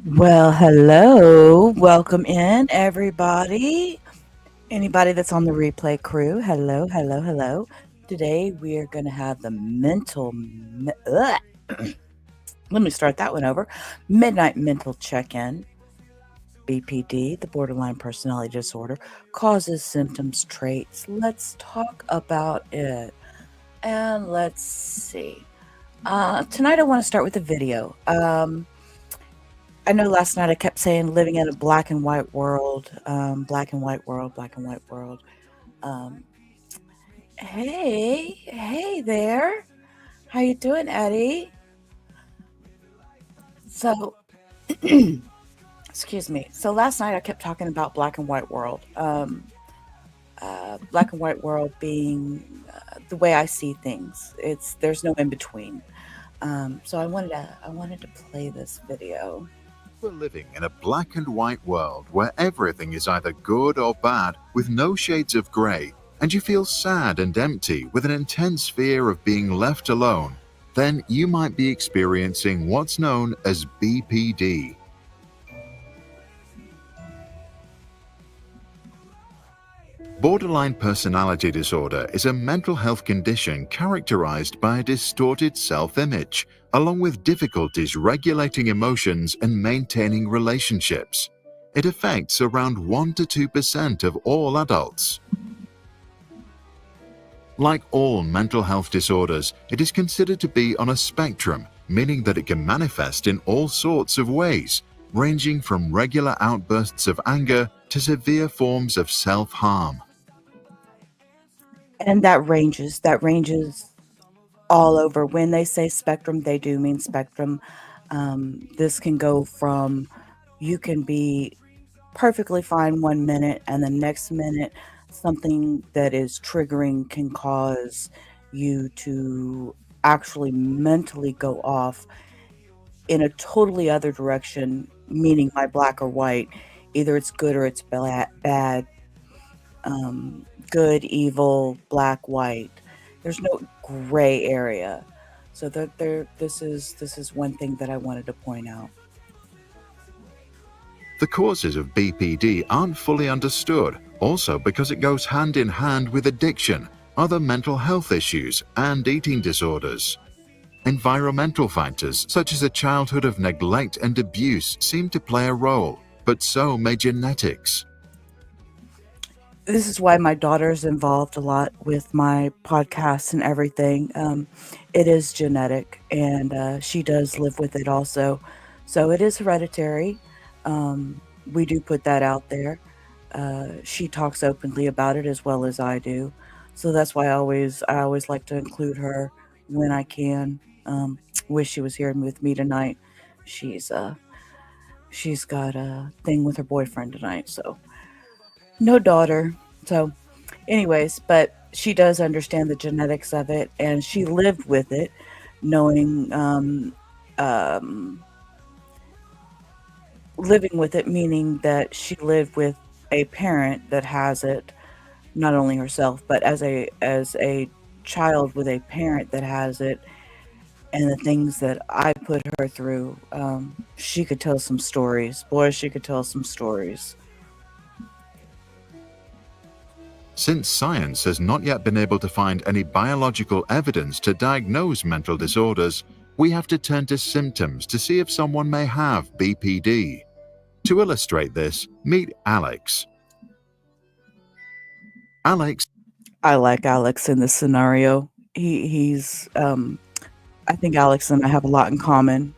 Well, hello. Welcome in, everybody. Anybody that's on the replay crew, hello, hello, hello. Today we are going to have the let me start that one over. Midnight mental check in, BPD, the borderline personality disorder, causes, symptoms, traits. Let's talk about it. And let's see. Tonight I want to start with a video. I know last night I kept saying living in a black and white world, black and white world, black and white world. Um, hey there. How you doing, Eddie? So, excuse me. So last night I kept talking about black and white world. Black and white world being the way I see things. There's no in between. So I wanted to play this video. We're living in a black and white world where everything is either good or bad with no shades of grey, and you feel sad and empty with an intense fear of being left alone, then you might be experiencing what's known as BPD. Borderline personality disorder is a mental health condition characterized by a distorted self-image, along with difficulties regulating emotions and maintaining relationships. It affects around 1 to 2% of all adults. Like all mental health disorders, it is considered to be on a spectrum, meaning that it can manifest in all sorts of ways, ranging from regular outbursts of anger to severe forms of self-harm. And that ranges all over. When they say spectrum, they do mean spectrum. This can go from you can be perfectly fine 1 minute, and the next minute, something that is triggering can cause you to actually mentally go off in a totally other direction, meaning by black or white. Either it's good or it's bad, good, evil, black, white. There's no gray area. So this is one thing that I wanted to point out. The causes of BPD aren't fully understood, also because it goes hand in hand with addiction, other mental health issues, and eating disorders. Environmental factors such as a childhood of neglect and abuse seem to play a role, but so may genetics. This is why my daughter's involved a lot with my podcasts and everything. It is genetic, and she does live with it also. So it is hereditary. We do put that out there. She talks openly about it as well as I do. So that's why I always like to include her when I can. Wish she was here with me tonight. She's uh she's got a thing with her boyfriend tonight, so no daughter. So, anyways, but she does understand the genetics of it, and she lived with it, knowing, um, living with it, meaning that she lived with a parent that has it, not only herself, but as a child with a parent that has it, and the things that I put her through. She could tell some stories. Boy, she could tell some stories. Since science has not yet been able to find any biological evidence to diagnose mental disorders, we have to turn to symptoms to see if someone may have BPD. To illustrate this, meet Alex. Alex I like Alex in this scenario. I think Alex and I have a lot in common.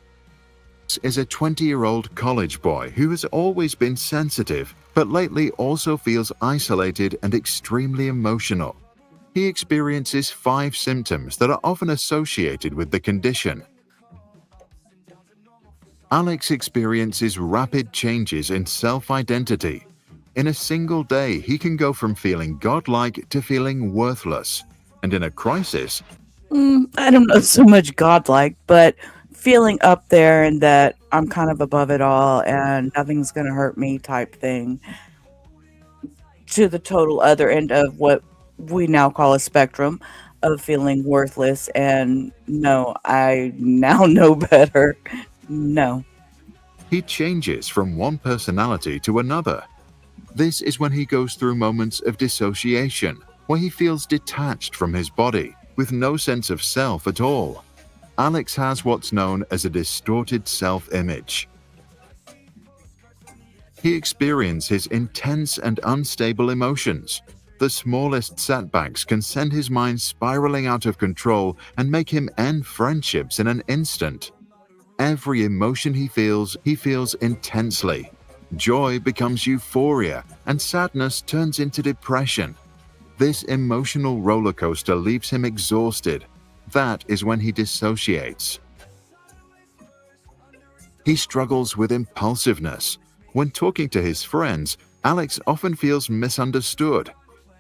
is a 20-year-old college boy who has always been sensitive, but lately also feels isolated and extremely emotional. He experiences 5 symptoms that are often associated with the condition. Alex experiences rapid changes in self-identity. In a single day, he can go from feeling godlike to feeling worthless. And in a crisis, I don't know so much godlike, but feeling up there and that I'm kind of above it all and nothing's going to hurt me type thing, to the total other end of what we now call a spectrum of feeling worthless. And no, I now know better. No. He changes from one personality to another. This is when he goes through moments of dissociation, where he feels detached from his body, with no sense of self at all. Alex has what's known as a distorted self-image. He experiences intense and unstable emotions. The smallest setbacks can send his mind spiraling out of control and make him end friendships in an instant. Every emotion he feels intensely. Joy becomes euphoria, and sadness turns into depression. This emotional roller coaster leaves him exhausted. That is when he dissociates. He struggles with impulsiveness. When talking to his friends, Alex often feels misunderstood.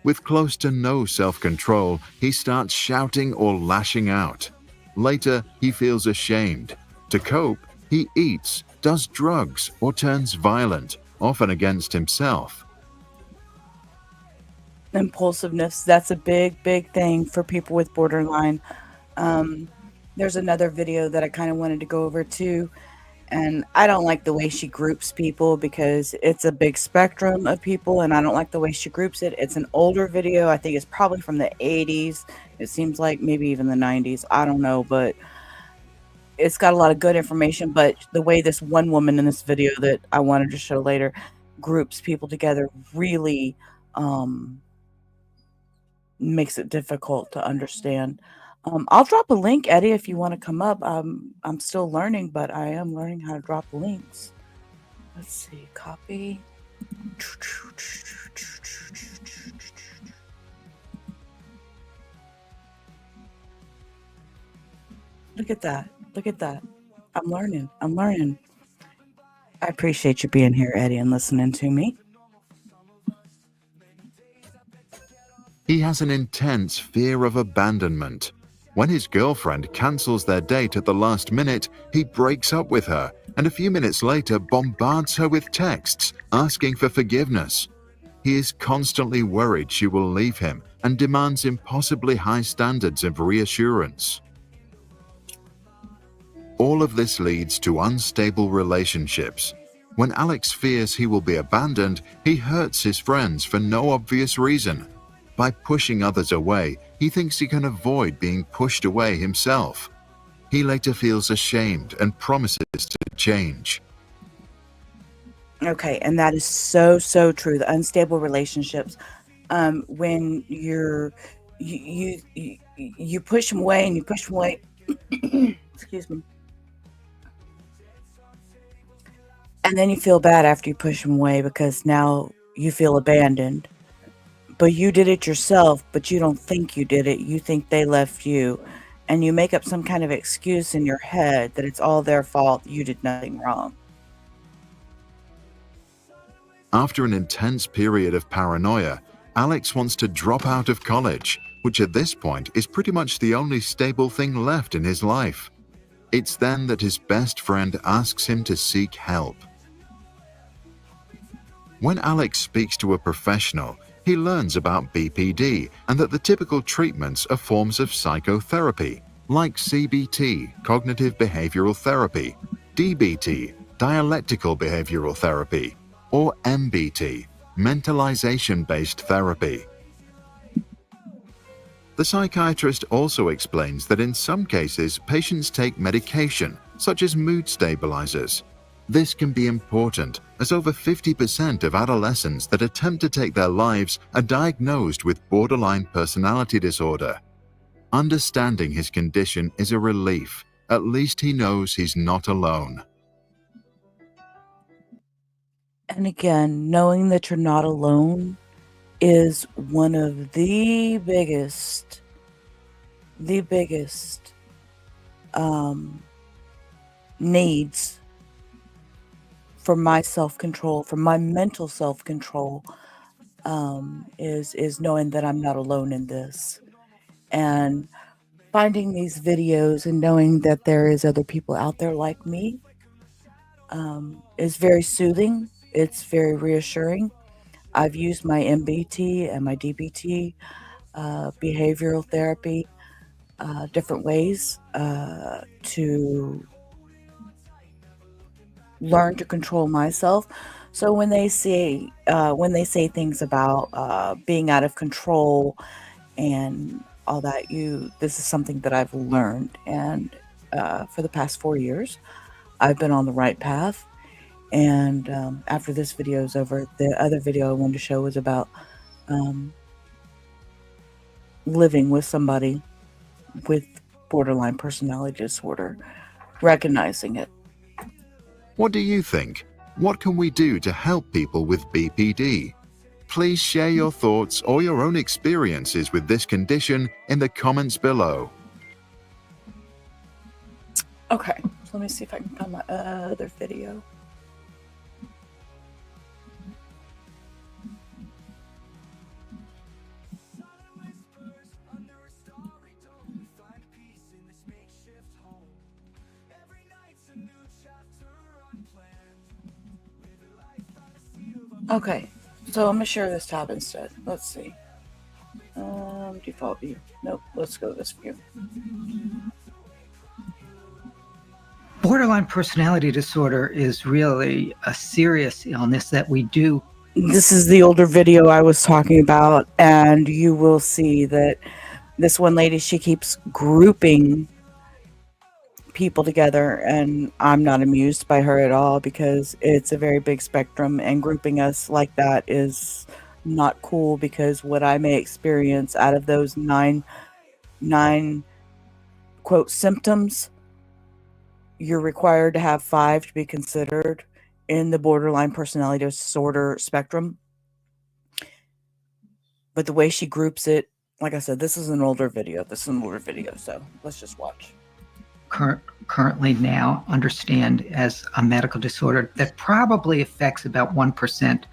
With close to no self-control, he starts shouting or lashing out. Later, he feels ashamed. To cope, he eats, does drugs, or turns violent, often against himself. Impulsiveness, that's a big thing for people with borderline. There's another video that I kind of wanted to go over too. And I don't like the way she groups people because it's a big spectrum of people, and I don't like the way she groups it. It's an older video. I think it's probably from the 80s. It seems like maybe even the 90s. I don't know, but it's got a lot of good information. But the way this one woman in this video that I wanted to show later groups people together really makes it difficult to understand. I'll drop a link, Eddie, if you want to come up. I'm still learning, but I am learning how to drop links. Let's see, copy. Look at that. Look at that. I'm learning. I'm learning. I appreciate you being here, Eddie, and listening to me. He has an intense fear of abandonment. When his girlfriend cancels their date at the last minute, he breaks up with her and a few minutes later bombards her with texts asking for forgiveness. He is constantly worried she will leave him and demands impossibly high standards of reassurance. All of this leads to unstable relationships. When Alex fears he will be abandoned, he hurts his friends for no obvious reason. By pushing others away, he thinks he can avoid being pushed away himself. He later feels ashamed and promises to change. Okay, and that is so true. The unstable relationships, when you push them away and you push them away. Excuse me. And then you feel bad after you push them away because now you feel abandoned. But you did it yourself, but you don't think you did it. You think they left you. And you make up some kind of excuse in your head that it's all their fault. You did nothing wrong. After an intense period of paranoia, Alex wants to drop out of college, which at this point is pretty much the only stable thing left in his life. It's then that his best friend asks him to seek help. When Alex speaks to a professional, he learns about BPD and that the typical treatments are forms of psychotherapy, like CBT, cognitive behavioral therapy, DBT, dialectical behavioral therapy, or MBT, mentalization-based therapy. The psychiatrist also explains that in some cases, patients take medication, such as mood stabilizers. This can be important, as over 50% of adolescents that attempt to take their lives are diagnosed with borderline personality disorder. Understanding his condition is a relief. At least he knows he's not alone. And again, knowing that you're not alone is one of the biggest needs for my self-control, for my mental self-control, is knowing that I'm not alone in this. And finding these videos and knowing that there is other people out there like me is very soothing. It's very reassuring. I've used my MBT and my DBT, behavioral therapy, different ways to learn to control myself. So when they say things about being out of control and all that, this is something that I've learned, and for the past 4 years, I've been on the right path. And after this video is over, the other video I wanted to show was about um, living with somebody with borderline personality disorder, recognizing it. What do you think? What can we do to help people with BPD? Please share your thoughts or your own experiences with this condition in the comments below. Okay, so let me see if I can find my other video. Okay, so I'm gonna share this tab instead. Let's see. Default view. Nope, let's go to this view. Borderline personality disorder is really a serious illness that we do. This is the older video I was talking about, and you will see that this one lady, she keeps grouping people together, and I'm not amused by her at all because it's a very big spectrum, and grouping us like that is not cool, because what I may experience out of those nine quote symptoms, you're required to have 5 to be considered in the borderline personality disorder spectrum. But the way she groups it, like I said, this is an older video. So let's just watch. Currently now understand as a medical disorder that probably affects about 1%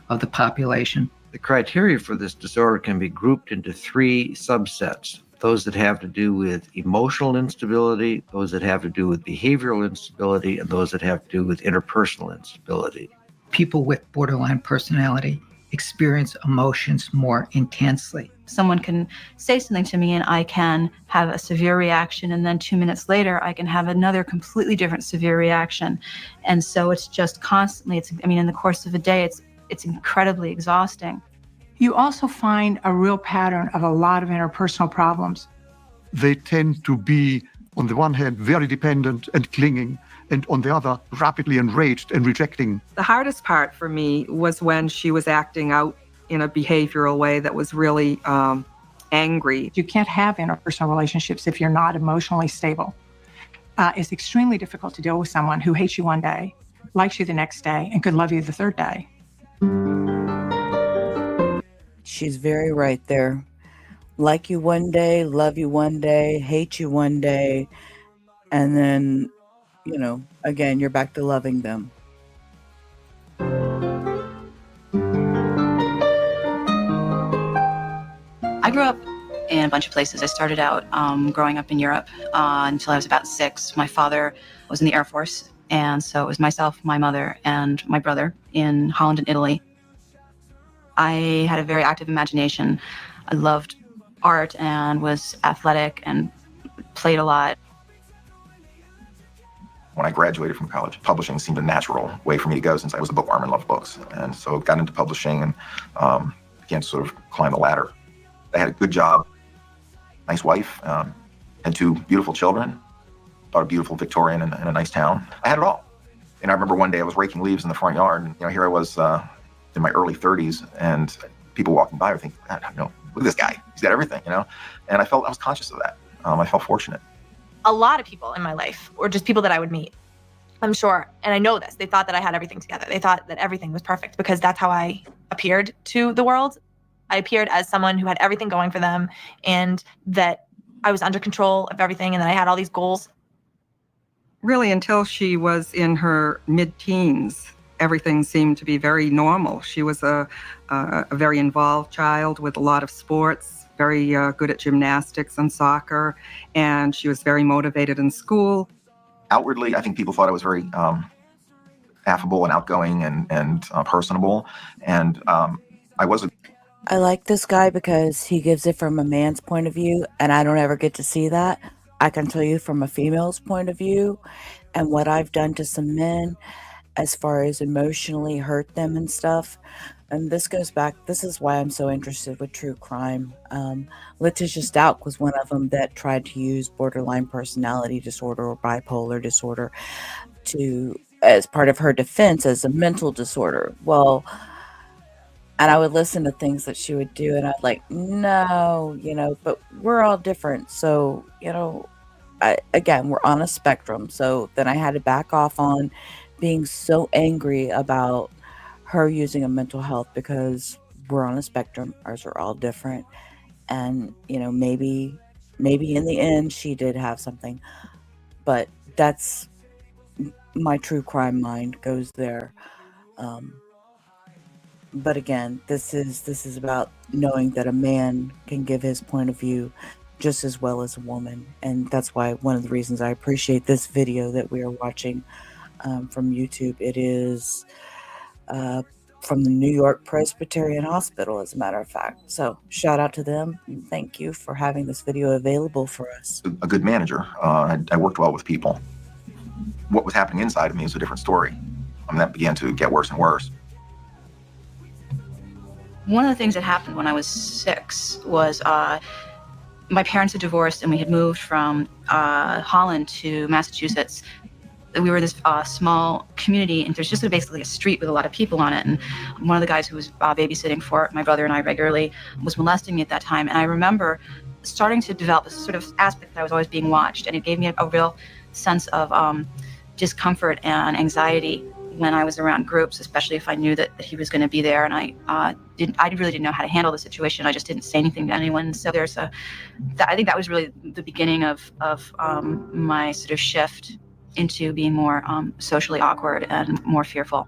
of the population. The criteria for this disorder can be grouped into 3 subsets: those that have to do with emotional instability, those that have to do with behavioral instability, and those that have to do with interpersonal instability. People with borderline personality experience emotions more intensely. Someone can say something to me and I can have a severe reaction, and then 2 minutes later I can have another completely different severe reaction. And so it's just constantly, in the course of a day, it's incredibly exhausting. You also find a real pattern of a lot of interpersonal problems. They tend to be, on the one hand, very dependent and clinging, and on the other, rapidly enraged and rejecting. The hardest part for me was when she was acting out in a behavioral way that was really angry. You can't have interpersonal relationships if you're not emotionally stable. It's extremely difficult to deal with someone who hates you one day, likes you the next day, and could love you the third day. She's very right there. Like you one day, love you one day, hate you one day, and then, again, you're back to loving them. I grew up in a bunch of places. I started out growing up in Europe until I was about 6. My father was in the Air Force, and so it was myself, my mother, and my brother in Holland and Italy. I had a very active imagination. I loved art and was athletic and played a lot. When I graduated from college, publishing seemed a natural way for me to go since I was a bookworm and loved books. And so got into publishing and began to sort of climb the ladder. I had a good job, nice wife, had 2 beautiful children, bought a beautiful Victorian in a nice town. I had it all. And I remember one day I was raking leaves in the front yard, and here I was in my early 30s, and people walking by were thinking, look at this guy, he's got everything, and I was conscious of that. I felt fortunate. A lot of people in my life, or just people that I would meet, I'm sure, and I know this, they thought that I had everything together. They thought that everything was perfect because that's how I appeared to the world. I appeared as someone who had everything going for them, and that I was under control of everything, and that I had all these goals. Really, until she was in her mid-teens, everything seemed to be very normal. She was a very involved child with a lot of sports, very good at gymnastics and soccer, and she was very motivated in school. Outwardly, I think people thought I was very affable and outgoing and personable, and I wasn't. I like this guy because he gives it from a man's point of view, and I don't ever get to see that. I can tell you from a female's point of view and what I've done to some men, as far as emotionally hurt them and stuff. And this goes back, this is why I'm so interested with true crime. Letitia Stout was one of them that tried to use borderline personality disorder or bipolar disorder to as part of her defense as a mental disorder. Well, and I would listen to things that she would do, and I'd like, no, but we're all different. So, again, we're on a spectrum. So then I had to back off on being so angry about her using a mental health because we're on a spectrum. Ours are all different. And, maybe in the end she did have something, but that's my true crime mind goes there. But again, this is about knowing that a man can give his point of view just as well as a woman. And that's why one of the reasons I appreciate this video that we are watching from YouTube. It is from the New York Presbyterian Hospital, as a matter of fact. So shout out to them. And thank you for having this video available for us. A good manager. I worked well with people. What was happening inside of me was a different story. That began to get worse and worse. One of the things that happened when I was 6 was my parents had divorced and we had moved from Holland to Massachusetts. We were this small community, and there's just basically a street with a lot of people on it. And one of the guys who was babysitting for my brother and I regularly was molesting me at that time. And I remember starting to develop this sort of aspect that I was always being watched, and it gave me a real sense of discomfort and anxiety when I was around groups, especially if I knew that he was going to be there. And I really didn't know how to handle the situation. I just didn't say anything to anyone. So I think that was really the beginning of my sort of shift into being more socially awkward and more fearful.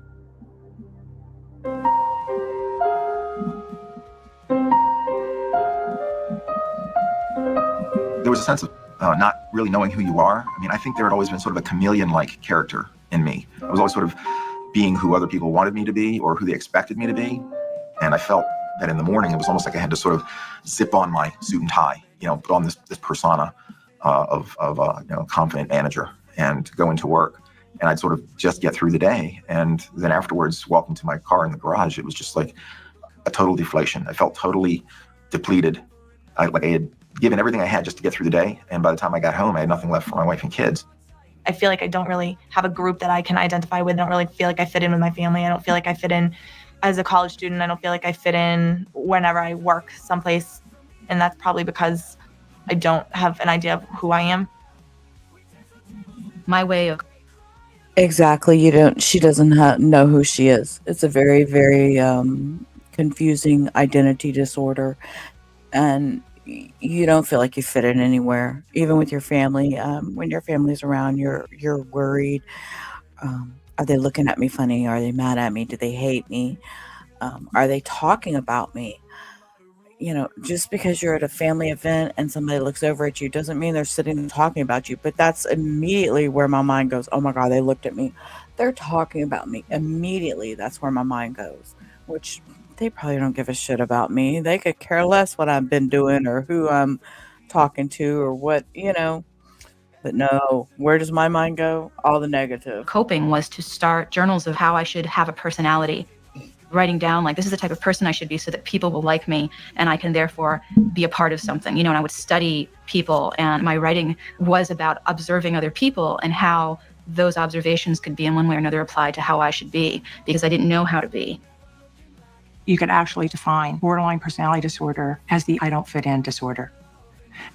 There was a sense of not really knowing who you are. I think there had always been sort of a chameleon-like character in me. I was always sort of being who other people wanted me to be or who they expected me to be. And I felt that in the morning, it was almost like I had to sort of zip on my suit and tie, put on this persona of a confident manager and go into work. And I'd sort of just get through the day. And then afterwards, walking to my car in the garage, it was just like a total deflation. I felt totally depleted. I had given everything I had just to get through the day. And by the time I got home, I had nothing left for my wife and kids. I feel like I don't really have a group that I can identify with. I don't really feel like I fit in with my family. I don't feel like I fit in as a college student. I don't feel like I fit in whenever I work someplace. And that's probably because I don't have an idea of who I am. My way of... Exactly. She doesn't know who she is. It's a very, very confusing identity disorder. And you don't feel like you fit in anywhere, even with your family. When your family's around, you're worried. Are they looking at me funny? Are they mad at me? Do they hate me? Are they talking about me? Just because you're at a family event and somebody looks over at you doesn't mean they're sitting and talking about you. But that's immediately where my mind goes, oh my God, they looked at me. They're talking about me. Immediately, that's where my mind goes, which they probably don't give a shit about me. They could care less what I've been doing or who I'm talking to or what, But no, where does my mind go? All the negative. Coping was to start journals of how I should have a personality. Writing down, like, this is the type of person I should be so that people will like me and I can therefore be a part of something. And I would study people, and my writing was about observing other people and how those observations could be in one way or another applied to how I should be, because I didn't know how to be. You could actually define borderline personality disorder as the I don't fit in disorder.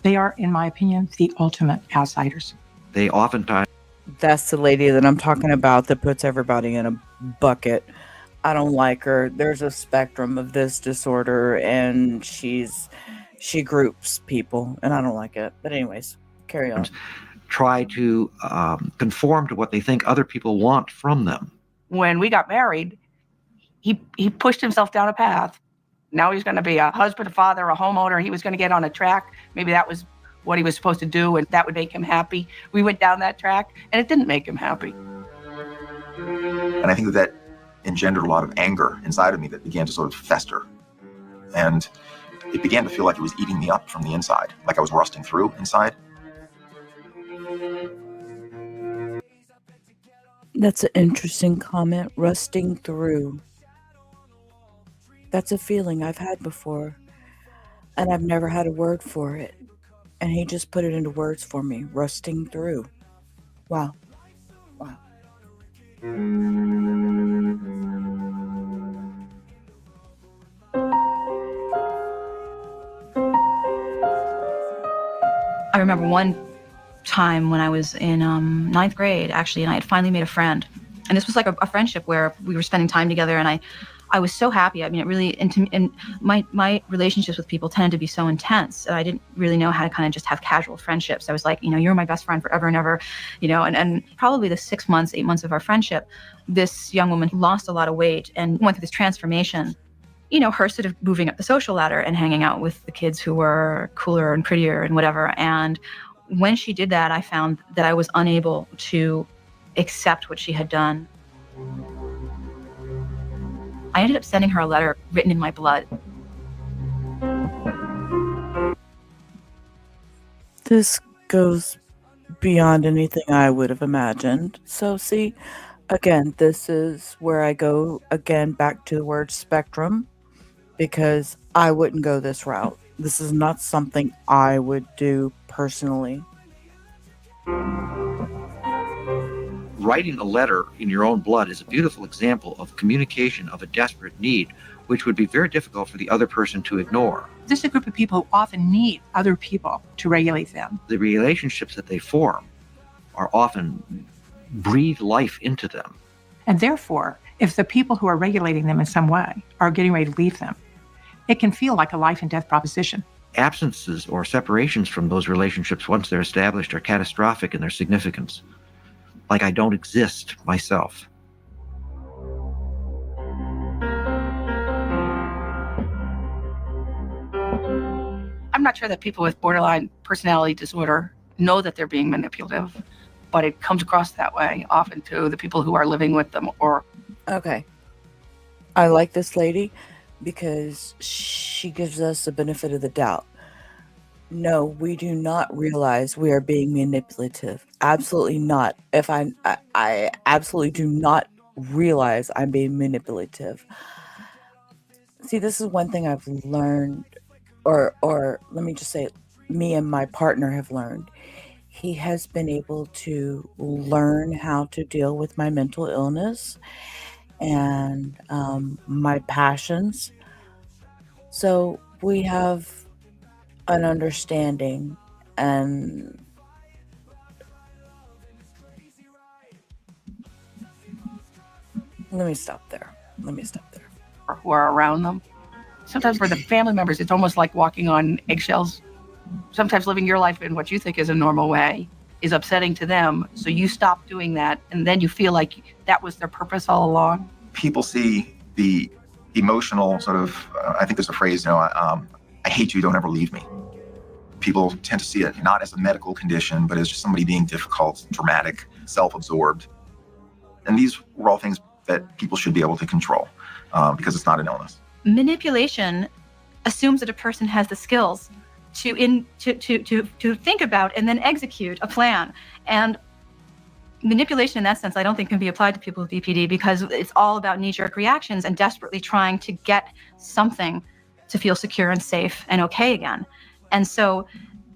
They are, in my opinion, the ultimate outsiders. They oftentimes... That's the lady that I'm talking about that puts everybody in a bucket. I don't like her. There's a spectrum of this disorder, and she groups people, and I don't like it. But anyways, carry on. Try to conform to what they think other people want from them. When we got married, he pushed himself down a path. Now he's going to be a husband, a father, a homeowner. He was going to get on a track. Maybe that was what he was supposed to do, and that would make him happy. We went down that track, and it didn't make him happy. And I think that engendered a lot of anger inside of me that began to sort of fester. And it began to feel like it was eating me up from the inside, like I was rusting through inside. That's an interesting comment. Rusting through. That's a feeling I've had before, and I've never had a word for it. And he just put it into words for me. Rusting through. Wow. Wow. I remember one time when I was in ninth grade, actually, and I had finally made a friend. And this was like a friendship where we were spending time together, and I was so happy. I mean, it really, and my relationships with people tended to be so intense. I didn't really know how to kind of just have casual friendships. I was like, you're my best friend forever and ever, and probably the 6 months, 8 months of our friendship, this young woman lost a lot of weight and went through this transformation. Her sort of moving up the social ladder and hanging out with the kids who were cooler and prettier and whatever. And when she did that, I found that I was unable to accept what she had done. I ended up sending her a letter written in my blood. This goes beyond anything I would have imagined. So see, again, this is where I go again back to the word spectrum, because I wouldn't go this route. This is not something I would do personally. Writing a letter in your own blood is a beautiful example of communication of a desperate need, which would be very difficult for the other person to ignore. This is a group of people who often need other people to regulate them. The relationships that they form are often breathe life into them. And therefore, if the people who are regulating them in some way are getting ready to leave them, it can feel like a life and death proposition. Absences or separations from those relationships, once they're established, are catastrophic in their significance. Like I don't exist myself. I'm not sure that people with borderline personality disorder know that they're being manipulative, but it comes across that way often to the people who are living with them. Okay. I like this lady because she gives us the benefit of the doubt. No, we do not realize we are being manipulative. Absolutely not. If I absolutely do not realize I'm being manipulative. See, this is one thing I've learned, or let me just say, me and my partner have learned. He has been able to learn how to deal with my mental illness and my passions. So we have an understanding, and let me stop there. Who are around them. Sometimes for the family members, it's almost like walking on eggshells. Sometimes living your life in what you think is a normal way is upsetting to them. So you stop doing that, and then you feel like that was their purpose all along. People see the emotional sort of, I think there's a phrase, I hate you, don't ever leave me. People tend to see it not as a medical condition, but as just somebody being difficult, dramatic, self-absorbed. And these were all things that people should be able to control because it's not an illness. Manipulation assumes that a person has the skills to think about and then execute a plan. And manipulation in that sense, I don't think can be applied to people with BPD, because it's all about knee-jerk reactions and desperately trying to get something to feel secure and safe and okay again. And so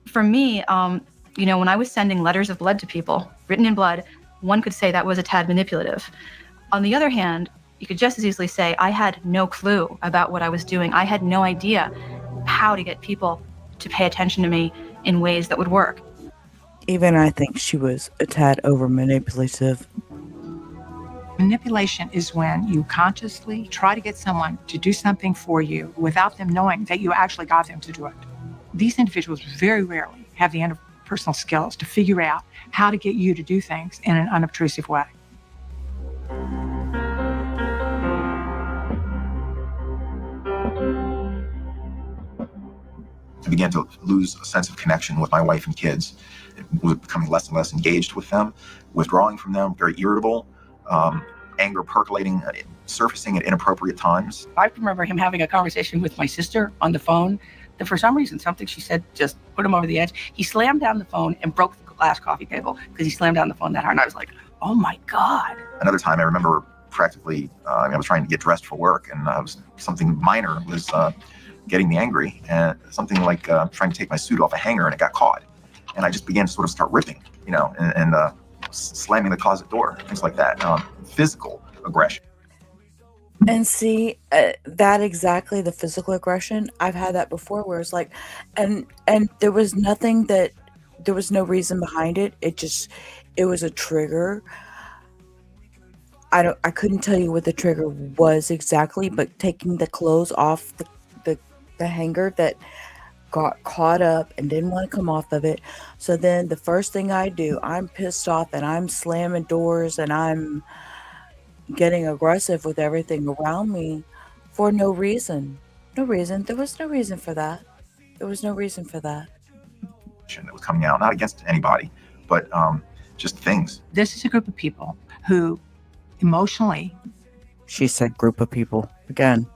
for me, when I was sending letters of blood to people, written in blood, one could say that was a tad manipulative. On the other hand, you could just as easily say I had no clue about what I was doing. I had no idea how to get people to pay attention to me in ways that would work. Even I think she was a tad over manipulative. Manipulation is when you consciously try to get someone to do something for you without them knowing that you actually got them to do it. These individuals very rarely have the interpersonal skills to figure out how to get you to do things in an unobtrusive way. I began to lose a sense of connection with my wife and kids. It was becoming less and less engaged with them, withdrawing from them, very irritable, anger percolating, surfacing at inappropriate times. I remember him having a conversation with my sister on the phone that for some reason, something she said just put him over the edge. He slammed down the phone and broke the glass coffee table because he slammed down the phone that hard. And I was like, Oh my God. Another time I remember practically, I was trying to get dressed for work, and something minor was getting me angry, and something like trying to take my suit off a hanger, and it got caught. And I just began to sort of start ripping, and slamming the closet door, things like that. Physical aggression. And see, that exactly, the physical aggression, I've had that before where it's like, and there was there was no reason behind it. It was a trigger. I couldn't tell you what the trigger was exactly, but taking the clothes off the hanger that got caught up and didn't want to come off of it. So then the first thing I do, I'm pissed off and I'm slamming doors and I'm getting aggressive with everything around me for no reason. No reason. There was no reason for that. There was no reason for that. That was coming out, not against anybody, but just things. This is a group of people who emotionally, She said group of people again.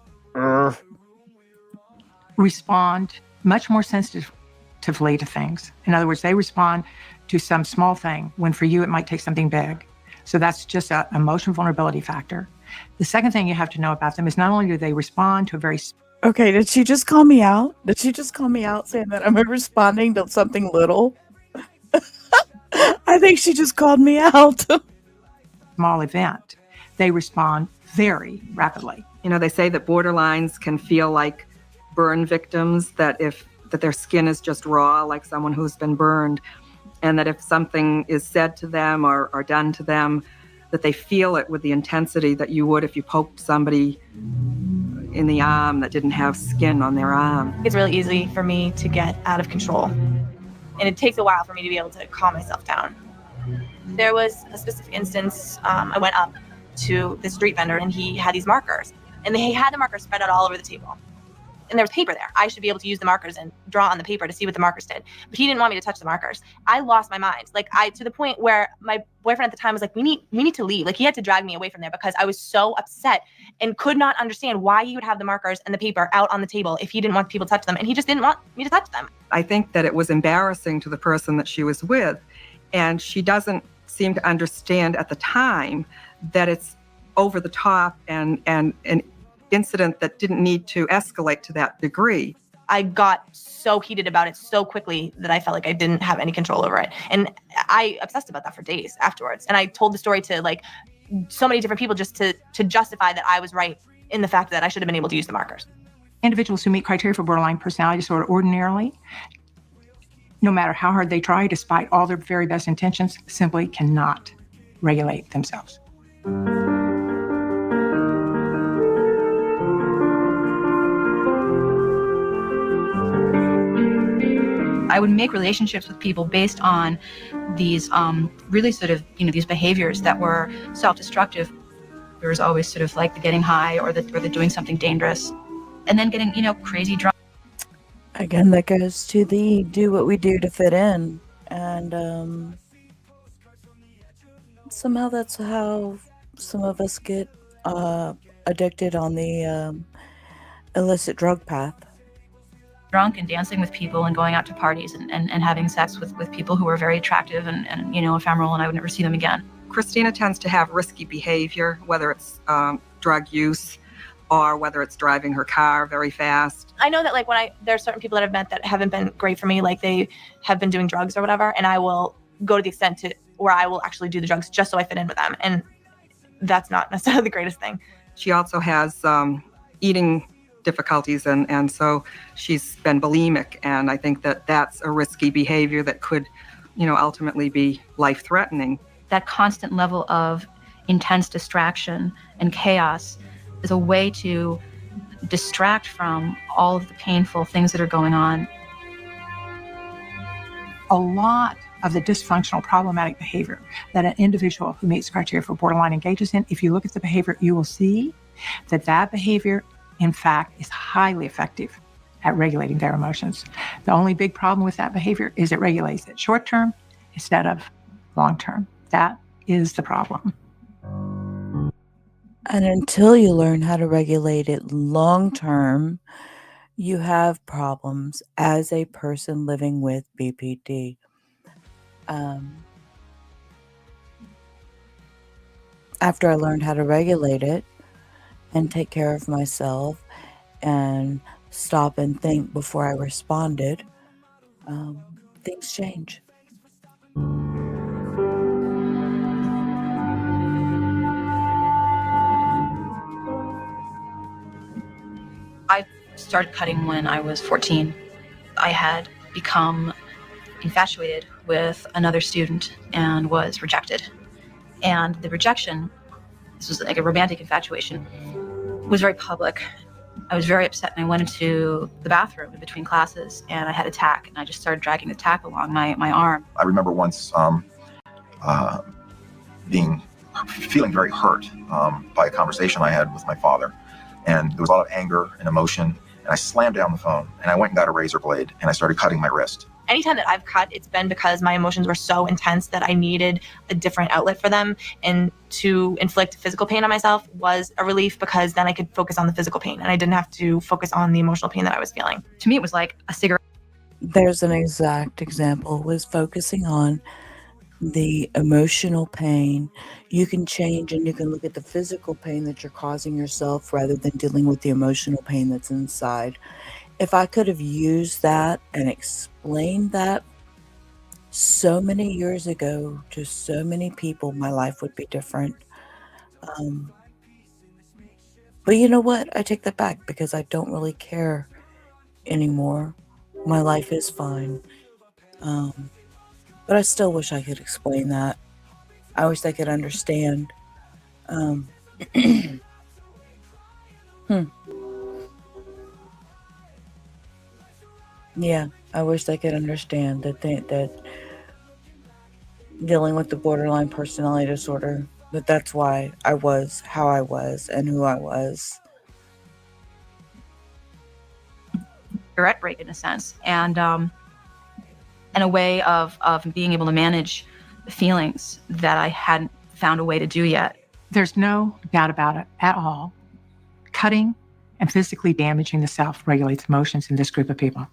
respond much more sensitively to things. In other words, they respond to some small thing when for you it might take something big. So that's just an emotional vulnerability factor. The second thing you have to know about them is not only do they respond to a very Okay, did she just call me out? Did she just call me out saying that I'm responding to something little? I think she just called me out. small event, they respond very rapidly. They say that borderlines can feel like burn victims, that their skin is just raw, like someone who's been burned, and that if something is said to them or done to them, that they feel it with the intensity that you would if you poked somebody in the arm that didn't have skin on their arm. It's really easy for me to get out of control. And it takes a while for me to be able to calm myself down. There was a specific instance, I went up to the street vendor and he had these markers. And he had the markers spread out all over the table. And there was paper there. I should be able to use the markers and draw on the paper to see what the markers did. But he didn't want me to touch the markers. I lost my mind. To the point where my boyfriend at the time was like, we need to leave. Like, he had to drag me away from there because I was so upset and could not understand why he would have the markers and the paper out on the table if he didn't want people to touch them. And he just didn't want me to touch them. I think that it was embarrassing to the person that she was with. And she doesn't seem to understand at the time that it's over the top and an incident that didn't need to escalate to that degree. I got so heated about it so quickly that I felt like I didn't have any control over it. And I obsessed about that for days afterwards. And I told the story to so many different people just to justify that I was right in the fact that I should have been able to use the markers. Individuals who meet criteria for borderline personality disorder ordinarily, no matter how hard they try, despite all their very best intentions, simply cannot regulate themselves. I would make relationships with people based on these really sort of, these behaviors that were self-destructive. There was always sort of like the getting high or the doing something dangerous and then getting, crazy drunk. Again, that goes to the do what we do to fit in. And somehow that's how some of us get addicted on the illicit drug path. Drunk and dancing with people and going out to parties and having sex with people who were very attractive and ephemeral, and I would never see them again. Christina tends to have risky behavior, whether it's drug use or whether it's driving her car very fast. I know that there's certain people that I've met that haven't been great for me, like they have been doing drugs or whatever, and I will go to the extent to where I will actually do the drugs just so I fit in with them. And that's not necessarily the greatest thing. She also has eating difficulties, and so she's been bulimic, and I think that that's a risky behavior that could, ultimately be life-threatening. That constant level of intense distraction and chaos is a way to distract from all of the painful things that are going on. A lot of the dysfunctional problematic behavior that an individual who meets criteria for borderline engages in, if you look at the behavior, you will see that behavior in fact, is highly effective at regulating their emotions. The only big problem with that behavior is it regulates it short term instead of long term. That is the problem. And until you learn how to regulate it long term, you have problems as a person living with BPD. After I learned how to regulate it and take care of myself and stop and think before I responded, things change. I started cutting when I was 14. I had become infatuated with another student and was rejected. And the rejection, this was like a romantic infatuation, was very public. I was very upset, and I went into the bathroom in between classes, and I had a tack, and I just started dragging the tack along my arm. I remember once feeling very hurt by a conversation I had with my father. And there was a lot of anger and emotion. And I slammed down the phone, and I went and got a razor blade, and I started cutting my wrist. Anytime that I've cut, it's been because my emotions were so intense that I needed a different outlet for them. And to inflict physical pain on myself was a relief, because then I could focus on the physical pain and I didn't have to focus on the emotional pain that I was feeling. To me, it was like a cigarette. There's an exact example, was focusing on the emotional pain. You can change and you can look at the physical pain that you're causing yourself rather than dealing with the emotional pain that's inside. If I could have used that and explained that so many years ago to so many people, my life would be different. But you know what? I take that back, because I don't really care anymore. My life is fine. But I still wish I could explain that. I wish I could understand. Yeah, I wish I could understand that dealing with the borderline personality disorder, that's why I was how I was and who I was. Cigarette break, in a sense, and a way of being able to manage the feelings that I hadn't found a way to do yet. There's no doubt about it at all. Cutting and physically damaging the self regulates emotions in this group of people.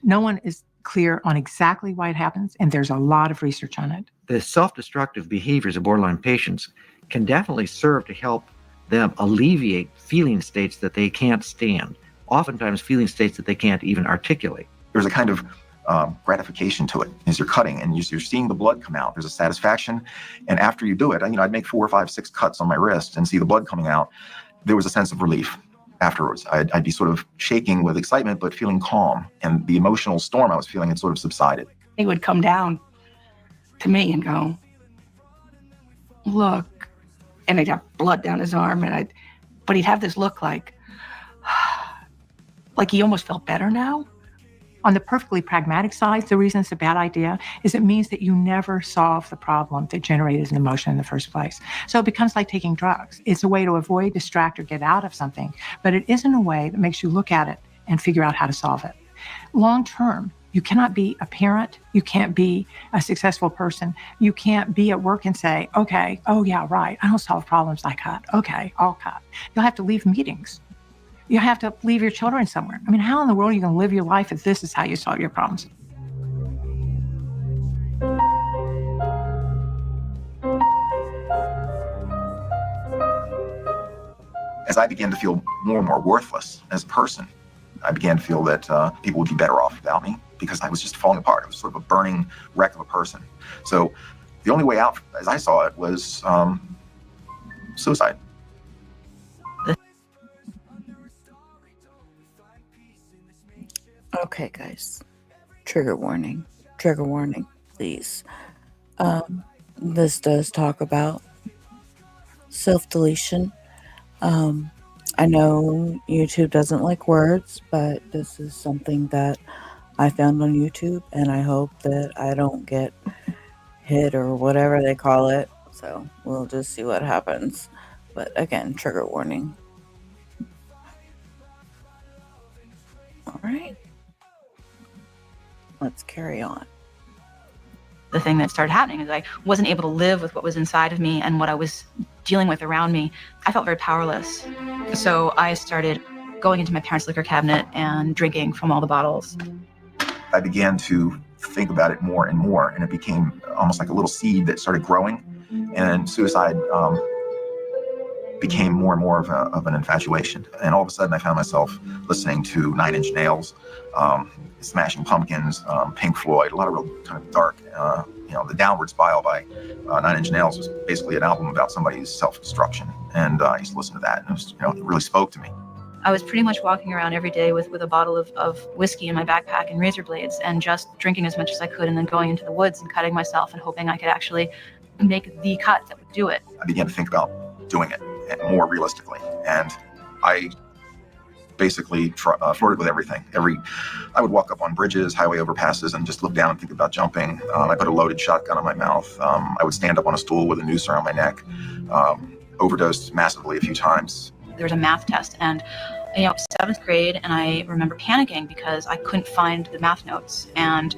No one is clear on exactly why it happens, and there's a lot of research on it. The self-destructive behaviors of borderline patients can definitely serve to help them alleviate feeling states that they can't stand, oftentimes feeling states that they can't even articulate. There's a kind of gratification to it as you're cutting, and you're seeing the blood come out. There's a satisfaction. And after you do it, I'd make 4 or 5, 6 cuts on my wrist and see the blood coming out. There was a sense of relief afterwards. I'd be sort of shaking with excitement, but feeling calm. And the emotional storm I was feeling had sort of subsided. He would come down to me and go, "Look," and he'd have blood down his arm, but he'd have this look like he almost felt better now. On the perfectly pragmatic side, the reason it's a bad idea is it means that you never solve the problem that generated an emotion in the first place. So it becomes like taking drugs. It's a way to avoid, distract, or get out of something, but it isn't a way that makes you look at it and figure out how to solve it. Long term, you cannot be a parent. You can't be a successful person. You can't be at work and say, okay, oh yeah, right, I don't solve problems, I cut. Okay, I'll cut. You'll have to leave meetings. You have to leave your children somewhere. I mean, how in the world are you going to live your life if this is how you solve your problems? As I began to feel more and more worthless as a person, I began to feel that people would be better off without me, because I was just falling apart. I was sort of a burning wreck of a person. So the only way out, as I saw it, was suicide. Okay, guys. Trigger warning, please. This does talk about self-deletion. I know YouTube doesn't like words, but this is something that I found on YouTube, and I hope that I don't get hit or whatever they call it. So we'll just see what happens. But again, trigger warning. All right. Let's carry on. The thing that started happening is I wasn't able to live with what was inside of me and what I was dealing with around me. I felt very powerless. So I started going into my parents' liquor cabinet and drinking from all the bottles. I began to think about it more and more, and it became almost like a little seed that started growing. And suicide became more and more of an infatuation. And all of a sudden I found myself listening to Nine Inch Nails, Smashing Pumpkins, Pink Floyd, a lot of real kind of dark, The Downward Spiral by Nine Inch Nails was basically an album about somebody's self-destruction. And I used to listen to that, and it was, it really spoke to me. I was pretty much walking around every day with a bottle of whiskey in my backpack and razor blades and just drinking as much as I could and then going into the woods and cutting myself and hoping I could actually make the cut that would do it. I began to think about doing it more realistically. And I basically flirted with everything. I would walk up on bridges, highway overpasses, and just look down and think about jumping. I put a loaded shotgun in my mouth. I would stand up on a stool with a noose around my neck. Overdosed massively a few times. There was a math test, and seventh grade, and I remember panicking because I couldn't find the math notes. And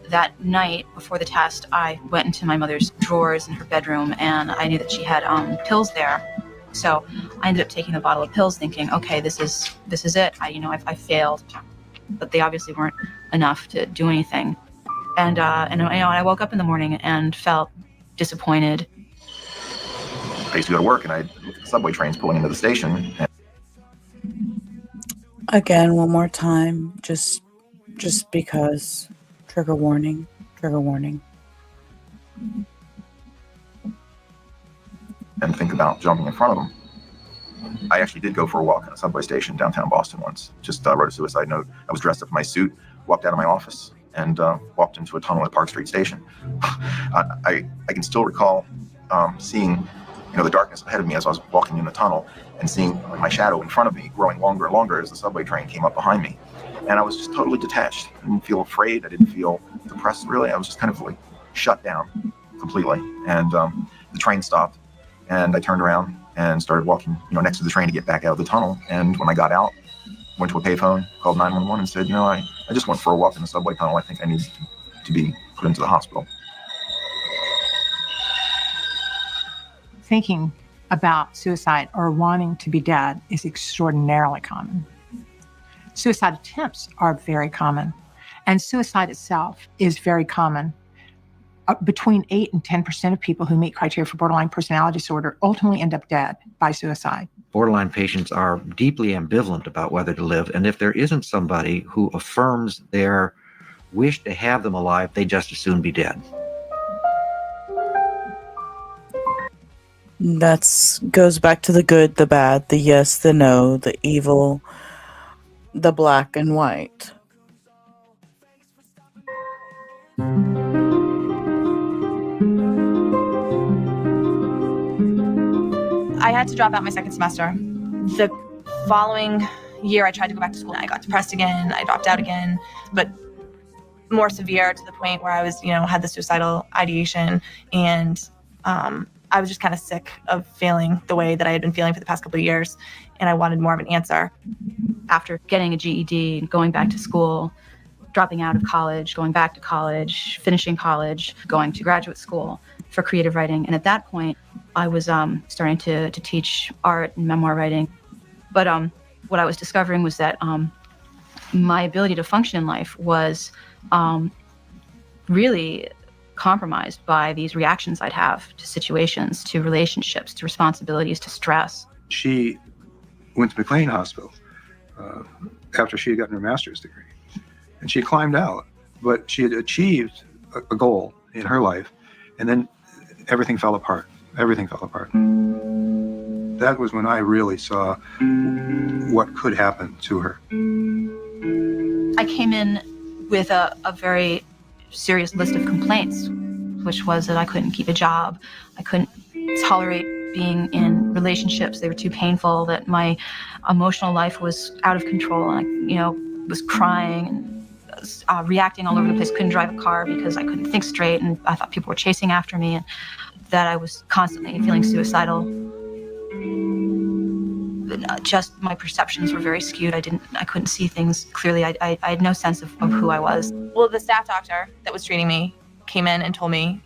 that night before the test, I went into my mother's drawers in her bedroom, and I knew that she had pills there. So I ended up taking a bottle of pills, thinking, okay, this is it. I failed, but they obviously weren't enough to do anything. And I woke up in the morning and felt disappointed. I used to go to work, and I'd look at the subway trains pulling into the station. Again, one more time, just because. Trigger warning. And think about jumping in front of them. I actually did go for a walk in a subway station downtown Boston once. Just wrote a suicide note. I was dressed up in my suit, walked out of my office, and walked into a tunnel at Park Street Station. I can still recall seeing the darkness ahead of me as I was walking in the tunnel, and seeing my shadow in front of me growing longer and longer as the subway train came up behind me. And I was just totally detached. I didn't feel afraid. I didn't feel depressed, really. I was just kind of like shut down completely. And the train stopped, and I turned around and started walking next to the train to get back out of the tunnel. And when I got out, went to a payphone, called 911, and said, I just went for a walk in the subway tunnel. I think I need to be put into the hospital. Thinking about suicide or wanting to be dead is extraordinarily common. Suicide attempts are very common, and suicide itself is very common. Between 8 and 10% of people who meet criteria for borderline personality disorder ultimately end up dead by suicide. Borderline patients are deeply ambivalent about whether to live, and if there isn't somebody who affirms their wish to have them alive, they just as soon be dead. That goes back to the good, the bad, the yes, the no, the evil, the black and white. I had to drop out my second semester. The following year, I tried to go back to school. I got depressed again. I dropped out again, but more severe to the point where I was, had the suicidal ideation. And I was just kind of sick of feeling the way that I had been feeling for the past couple of years. And I wanted more of an answer. After getting a GED, going back to school, dropping out of college, going back to college, finishing college, going to graduate school for creative writing. And at that point, I was starting to teach art and memoir writing. But what I was discovering was that my ability to function in life was really compromised by these reactions I'd have to situations, to relationships, to responsibilities, to stress. She went to McLean Hospital after she had gotten her master's degree. And she climbed out, but she had achieved a goal in her life, and then everything fell apart. Everything fell apart. That was when I really saw what could happen to her. I came in with a very serious list of complaints, which was that I couldn't keep a job. I couldn't tolerate being in relationships. They were too painful, that my emotional life was out of control. And I, was crying and reacting all over the place. Couldn't drive a car because I couldn't think straight. And I thought people were chasing after me, and that I was constantly feeling suicidal. Just my perceptions were very skewed. I couldn't see things clearly. I had no sense of who I was. Well, the staff doctor that was treating me came in and told me,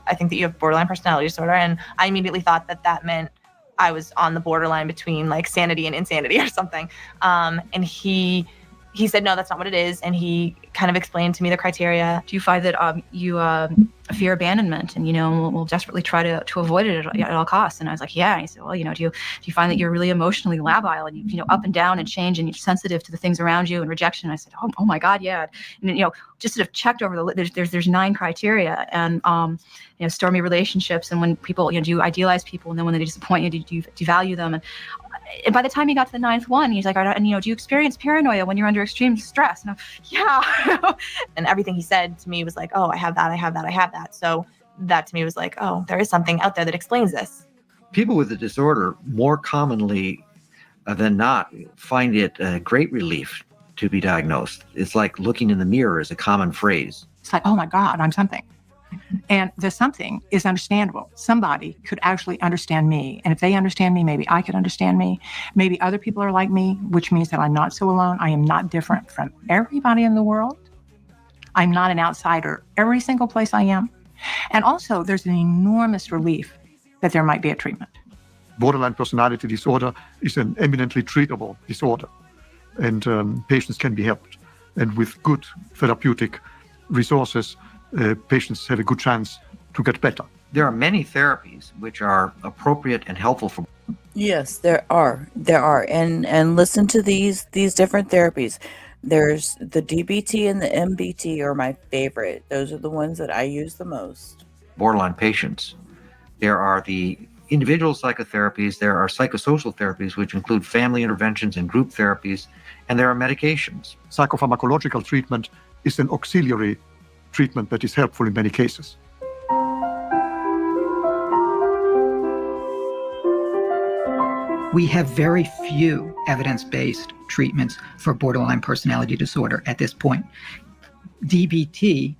I think that you have borderline personality disorder. And I immediately thought that meant I was on the borderline between like sanity and insanity or something. And he he said, no, that's not what it is. And he kind of explained to me the criteria. Do you find that you fear abandonment and, will desperately try to avoid it at all costs? And I was like, yeah. And he said, well, do you find that you're really emotionally labile and you up and down and change and you're sensitive to the things around you and rejection? And I said, oh my God, yeah. And, just sort of checked over there's 9 criteria and, stormy relationships. And when people, do you idealize people? And then when they disappoint you, do you value them? And by the time he got to the 9th one, he's like, do you experience paranoia when you're under extreme stress? And I'm, yeah. And everything he said to me was like, oh, I have that, I have that, I have that. So that to me was like, oh, there is something out there that explains this. People with the disorder more commonly than not find it a great relief to be diagnosed. It's like looking in the mirror is a common phrase. It's like, oh my God, I'm something. And the something is understandable. Somebody could actually understand me. And if they understand me, maybe I could understand me. Maybe other people are like me, which means that I'm not so alone. I am not different from everybody in the world. I'm not an outsider every single place I am. And also, there's an enormous relief that there might be a treatment. Borderline personality disorder is an eminently treatable disorder, and patients can be helped. And with good therapeutic resources, patients have a good chance to get better. There are many therapies which are appropriate and helpful for. Yes, there are. And listen to these different therapies. There's the DBT and the MBT are my favorite. Those are the ones that I use the most. Borderline patients. There are the individual psychotherapies, there are psychosocial therapies, which include family interventions and group therapies, and there are medications. Psychopharmacological treatment is an auxiliary treatment that is helpful in many cases. We have very few evidence-based treatments for borderline personality disorder at this point. DBT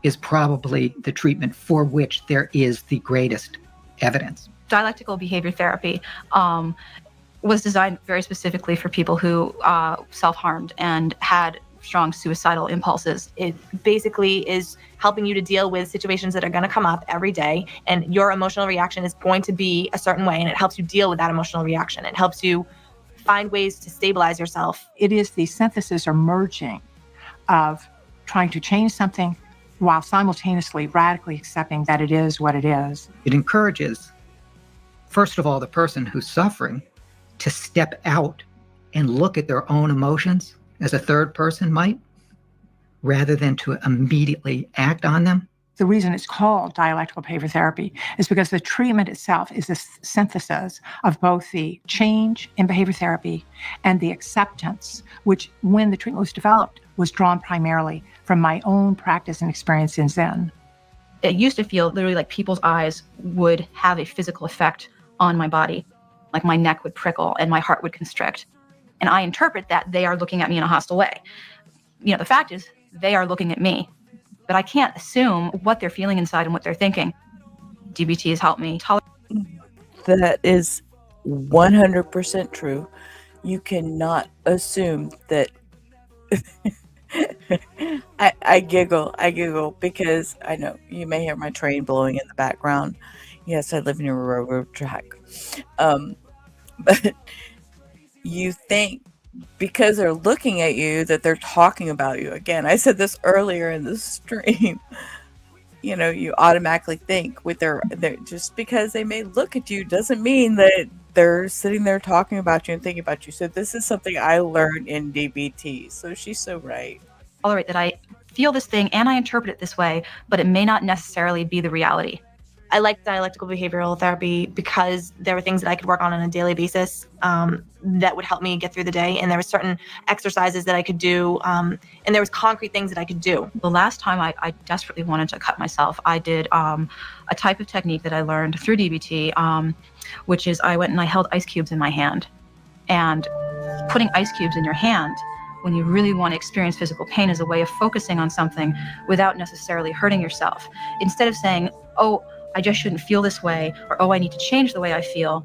is probably the treatment for which there is the greatest evidence. Dialectical behavior therapy was designed very specifically for people who self-harmed and had strong suicidal impulses. It basically is helping you to deal with situations that are going to come up every day, and your emotional reaction is going to be a certain way, and it helps you deal with that emotional reaction. It helps you find ways to stabilize yourself. It is the synthesis or merging of trying to change something while simultaneously radically accepting that it is what it is. It encourages, first of all, the person who's suffering to step out and look at their own emotions as a third person might, rather than to immediately act on them. The reason it's called dialectical behavior therapy is because the treatment itself is a synthesis of both the change in behavior therapy and the acceptance, which when the treatment was developed was drawn primarily from my own practice and experience in Zen. It used to feel literally like people's eyes would have a physical effect on my body. Like my neck would prickle and my heart would constrict. And I interpret that they are looking at me in a hostile way. The fact is, they are looking at me. But I can't assume what they're feeling inside and what they're thinking. DBT has helped me tolerate. That is 100% true. You cannot assume that. I giggle because I know you may hear my train blowing in the background. Yes, I live near a railroad track. But you think because they're looking at you that they're talking about you. Again, I said this earlier in the stream. You automatically think with their just because they may look at you doesn't mean that they're sitting there talking about you and thinking about you. So this is something I learned in DBT. So she's so right. Tolerate that I feel this thing and I interpret it this way, but it may not necessarily be the reality. I like dialectical behavioral therapy because there were things that I could work on a daily basis that would help me get through the day. And there were certain exercises that I could do. And there was concrete things that I could do. The last time I desperately wanted to cut myself, I did a type of technique that I learned through DBT, which is I went and I held ice cubes in my hand. And putting ice cubes in your hand when you really want to experience physical pain is a way of focusing on something without necessarily hurting yourself. Instead of saying, oh, I just shouldn't feel this way, or, oh, I need to change the way I feel,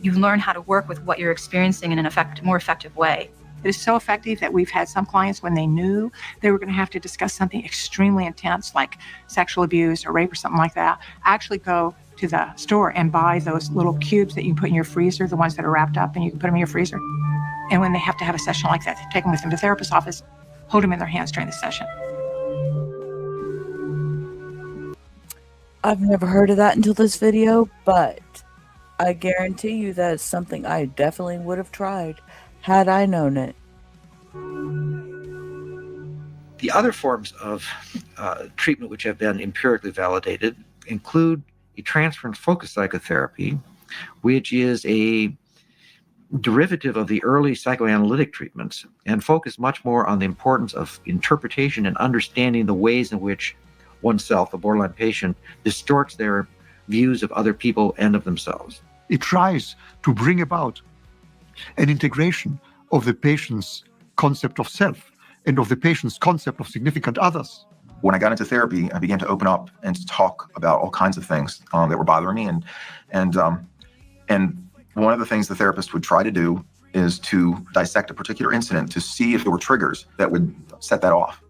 you learn how to work with what you're experiencing in an more effective way. It is so effective that we've had some clients when they knew they were going to have to discuss something extremely intense like sexual abuse or rape or something like that, actually go to the store and buy those little cubes that you can put in your freezer, the ones that are wrapped up and you can put them in your freezer. And when they have to have a session like that, they take them with them to the therapist's office, hold them in their hands during the session. I've never heard of that until this video, but I guarantee you that it's something I definitely would have tried had I known it. The other forms of treatment which have been empirically validated include a transference-focused psychotherapy, which is a derivative of the early psychoanalytic treatments and focus much more on the importance of interpretation and understanding the ways in which oneself, the borderline patient, distorts their views of other people and of themselves. It tries to bring about an integration of the patient's concept of self and of the patient's concept of significant others. When I got into therapy, I began to open up and to talk about all kinds of things that were bothering me. And one of the things the therapist would try to do is to dissect a particular incident to see if there were triggers that would set that off.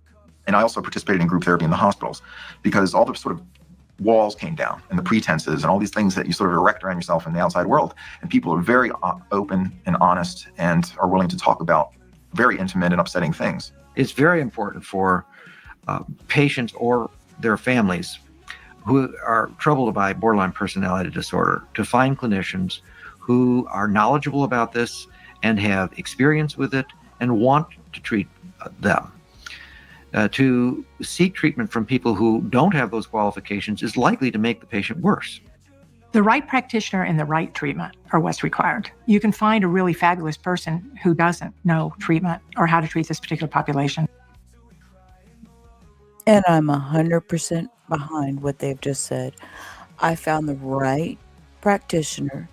And I also participated in group therapy in the hospitals because all the sort of walls came down and the pretenses and all these things that you sort of erect around yourself in the outside world. And people are very open and honest and are willing to talk about very intimate and upsetting things. It's very important for patients or their families who are troubled by borderline personality disorder to find clinicians who are knowledgeable about this and have experience with it and want to treat them. To seek treatment from people who don't have those qualifications is likely to make the patient worse. The right practitioner and the right treatment are what's required. You can find a really fabulous person who doesn't know treatment or how to treat this particular population. And I'm 100% behind what they've just said. I found the right practitioner.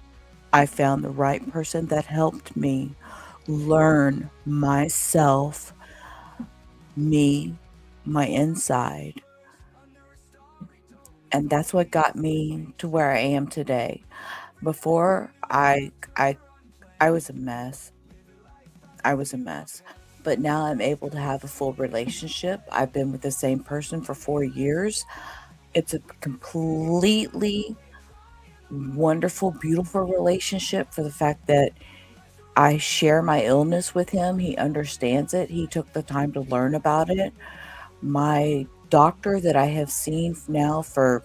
I found the right person that helped me learn myself, me, my inside. And that's what got me to where I am today. Before, I was a mess. I was a mess. But now I'm able to have a full relationship. I've been with the same person for 4 years. It's a completely wonderful, beautiful relationship for the fact that I share my illness with him. He understands it. He took the time to learn about it. My doctor that I have seen now for,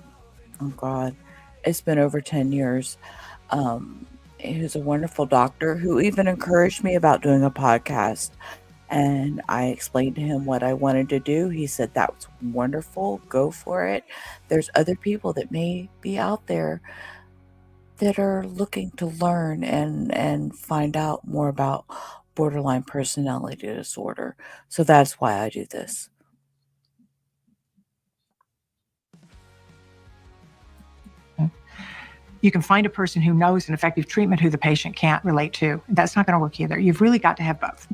oh God, it's been over 10 years. He's a wonderful doctor who even encouraged me about doing a podcast. And I explained to him what I wanted to do. He said, that was wonderful. Go for it. There's other people that may be out there that are looking to learn and find out more about borderline personality disorder. So that's why I do this. You can find a person who knows an effective treatment who the patient can't relate to. That's not going to work either. You've really got to have both.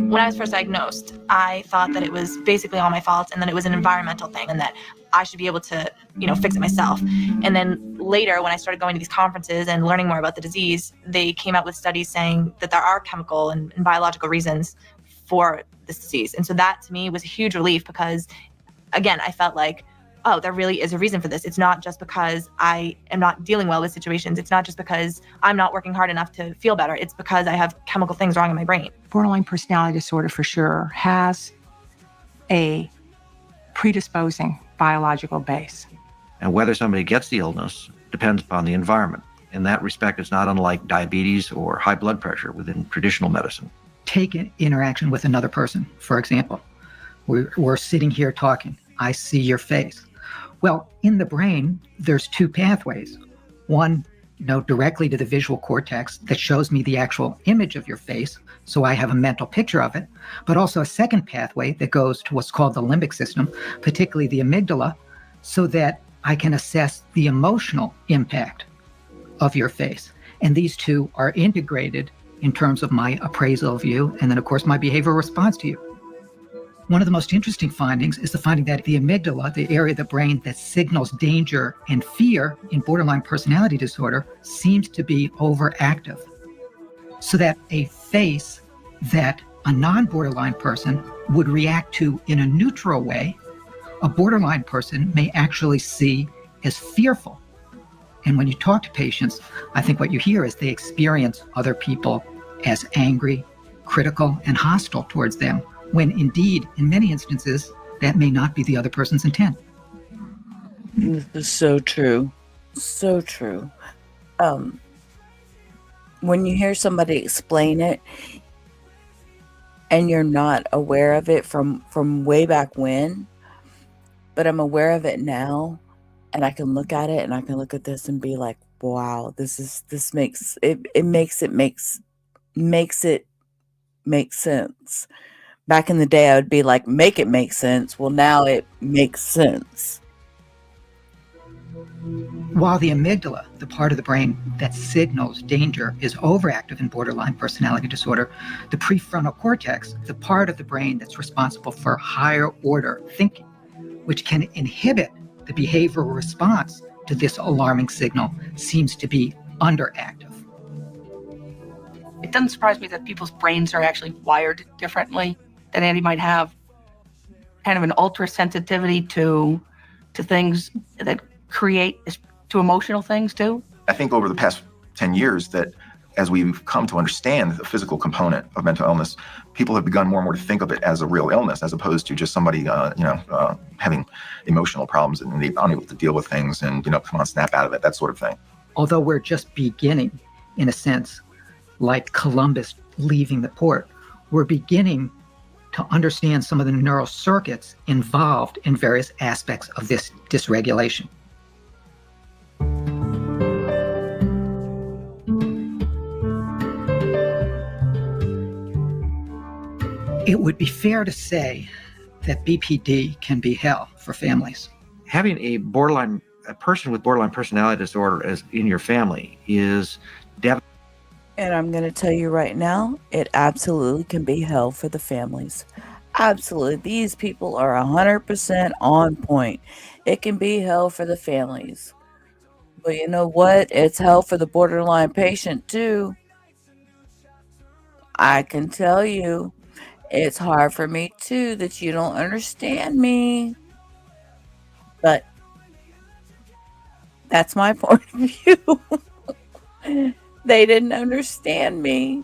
When I was first diagnosed, I thought that it was basically all my fault and that it was an environmental thing and that I should be able to, fix it myself. And then later, when I started going to these conferences and learning more about the disease, they came out with studies saying that there are chemical and biological reasons for this disease. And so that to me was a huge relief because, again, I felt like, oh, there really is a reason for this. It's not just because I am not dealing well with situations. It's not just because I'm not working hard enough to feel better. It's because I have chemical things wrong in my brain. Borderline personality disorder for sure has a predisposing biological base. And whether somebody gets the illness depends upon the environment. In that respect, it's not unlike diabetes or high blood pressure within traditional medicine. Take an interaction with another person, for example. We're sitting here talking. I see your face. Well, in the brain, there's two pathways. One, directly to the visual cortex that shows me the actual image of your face, so I have a mental picture of it, but also a second pathway that goes to what's called the limbic system, particularly the amygdala, so that I can assess the emotional impact of your face. And these two are integrated in terms of my appraisal of you, and then, of course, my behavioral response to you. One of the most interesting findings is the finding that the amygdala, the area of the brain that signals danger and fear in borderline personality disorder, seems to be overactive. So that a face that a non-borderline person would react to in a neutral way, a borderline person may actually see as fearful. And when you talk to patients, I think what you hear is they experience other people as angry, critical, and hostile towards them, when indeed, in many instances, that may not be the other person's intent. This is so true. So true. When you hear somebody explain it and you're not aware of it from way back when, but I'm aware of it now, and I can look at it and I can look at this and be like, wow, this makes it makes it make sense. Back in the day, I would be like, make it make sense. Well, now it makes sense. While the amygdala, the part of the brain that signals danger, is overactive in borderline personality disorder, the prefrontal cortex, the part of the brain that's responsible for higher order thinking, which can inhibit the behavioral response to this alarming signal, seems to be underactive. It doesn't surprise me that people's brains are actually wired differently, that Andy might have kind of an ultra sensitivity to things that create, to emotional things too. I think over the past 10 years that as we've come to understand the physical component of mental illness, people have begun more and more to think of it as a real illness, as opposed to just somebody, having emotional problems and unable to deal with things and, come on, snap out of it, that sort of thing. Although we're just beginning, in a sense, like Columbus leaving the port, we're beginning to understand some of the neural circuits involved in various aspects of this dysregulation. It would be fair to say that BPD can be hell for families. Having a person with borderline personality disorder as in your family is devastating. And I'm going to tell you right now, it absolutely can be hell for the families. Absolutely. These people are 100% on point. It can be hell for the families. But you know what? It's hell for the borderline patient too. I can tell you, it's hard for me too that you don't understand me. But that's my point of view. They didn't understand me.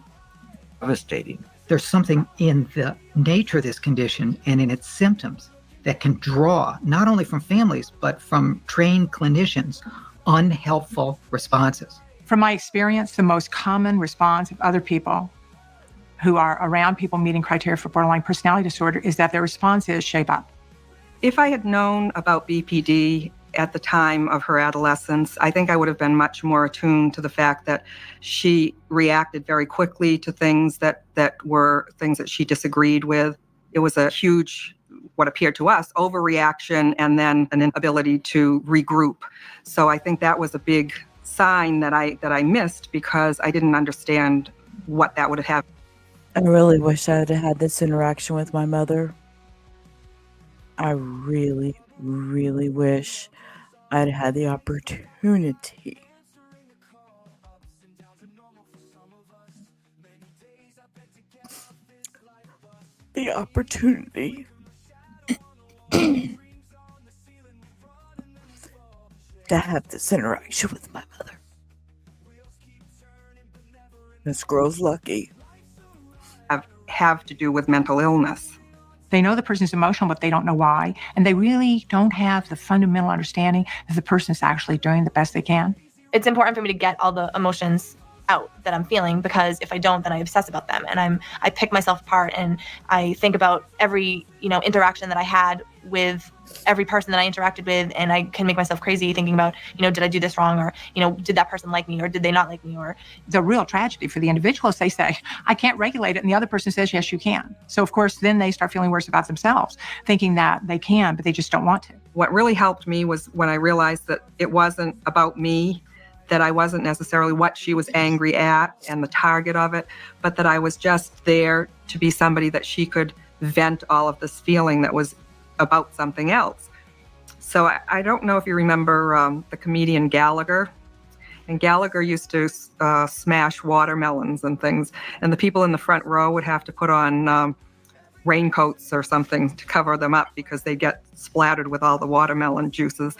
Devastating. There's something in the nature of this condition and in its symptoms that can draw, not only from families, but from trained clinicians, unhelpful responses. From my experience, the most common response of other people who are around people meeting criteria for borderline personality disorder is that their response is shape up. If I had known about BPD at the time of her adolescence, I think I would have been much more attuned to the fact that she reacted very quickly to things that were things that she disagreed with. It was a huge, what appeared to us, overreaction and then an inability to regroup. So I think that was a big sign that I missed because I didn't understand what that would have. I really wish I had had this interaction with my mother. I really, really wish I'd had the opportunity. The opportunity to have this interaction with my mother. This girl's lucky. Have to do with mental illness. They know the person's emotional, but they don't know why. And they really don't have the fundamental understanding that the person is actually doing the best they can. It's important for me to get all the emotions out that I'm feeling, because if I don't, then I obsess about them and I pick myself apart and I think about every, interaction that I had with every person that I interacted with, and I can make myself crazy thinking about, did I do this wrong, or, did that person like me, or did they not like me? Or the real tragedy for the individual is they say, I can't regulate it, and the other person says, yes, you can. So of course, then they start feeling worse about themselves, thinking that they can, but they just don't want to. What really helped me was when I realized that it wasn't about me, that I wasn't necessarily what she was angry at and the target of it, but that I was just there to be somebody that she could vent all of this feeling that was about something else. So I don't know if you remember the comedian Gallagher. And Gallagher used to smash watermelons and things. And the people in the front row would have to put on raincoats or something to cover them up because they get splattered with all the watermelon juices.